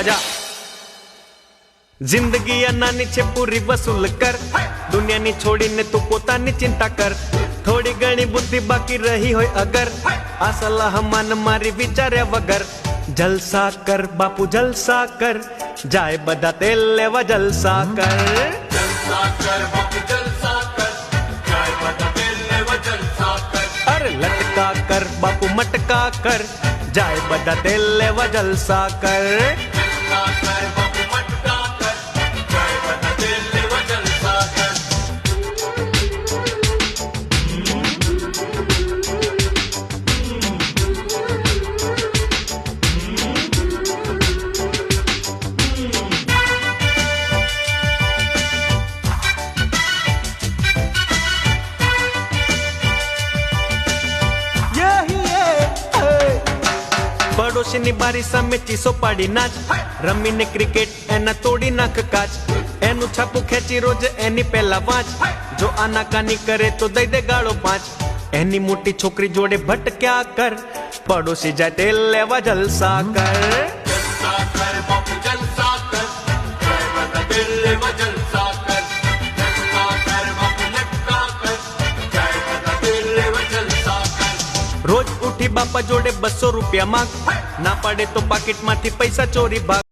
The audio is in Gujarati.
લેવા જા। જિંદગી અનાની છે પૂરી વસૂલ કર, દુનિયાની છોડીને તું પોતાની ચિંતા કર। થોડી ઘણી બુદ્ધિ બાકી રહી હોય અગર, આ સલાહ માન મારી વિચાર્યા વગર। જલસા કર બાપુ જલસા કર, જાય બધા તેલ લેવા જલસા કર। જલસા કર બાપુ જલસા કર, જાય બધા તેલ લેવા જલસા કર। અરે લટકા કર બાપુ મટકા કર, જાય બધા તેલ લેવા જલસા કર। જલસા કર બાપુ મટકા કર, જાય બધા તેલ લેવા જલસા કર। પડોશીની બારી સામે ચીસો પાડી નાચ, રમીને ક્રિકેટ એના તોડી નાખ કાચ। એનું છાપું ખેંચી રોજ એની પહેલા વાંચ, જો આનાકાની કરે તો દઈ દે ગાળો 5। એની મોટી છોકરી જોડે ભટક્યા કર, પડોશી જાય તેલ લેવા જલસા કર। જલસા કર બાપુ જલસા કર, જાય બધા તેલ લેવા જલસા કર। લટકા કર બાપુ લટકા કર, જાય બધા તેલ લેવા જલસા કર। રોજ ઉઠી બાપા જોડે 200 રૂપિયા માંગ, ના પાડે તો પાકીટમાંથી પૈસા ચોરી ભાગ।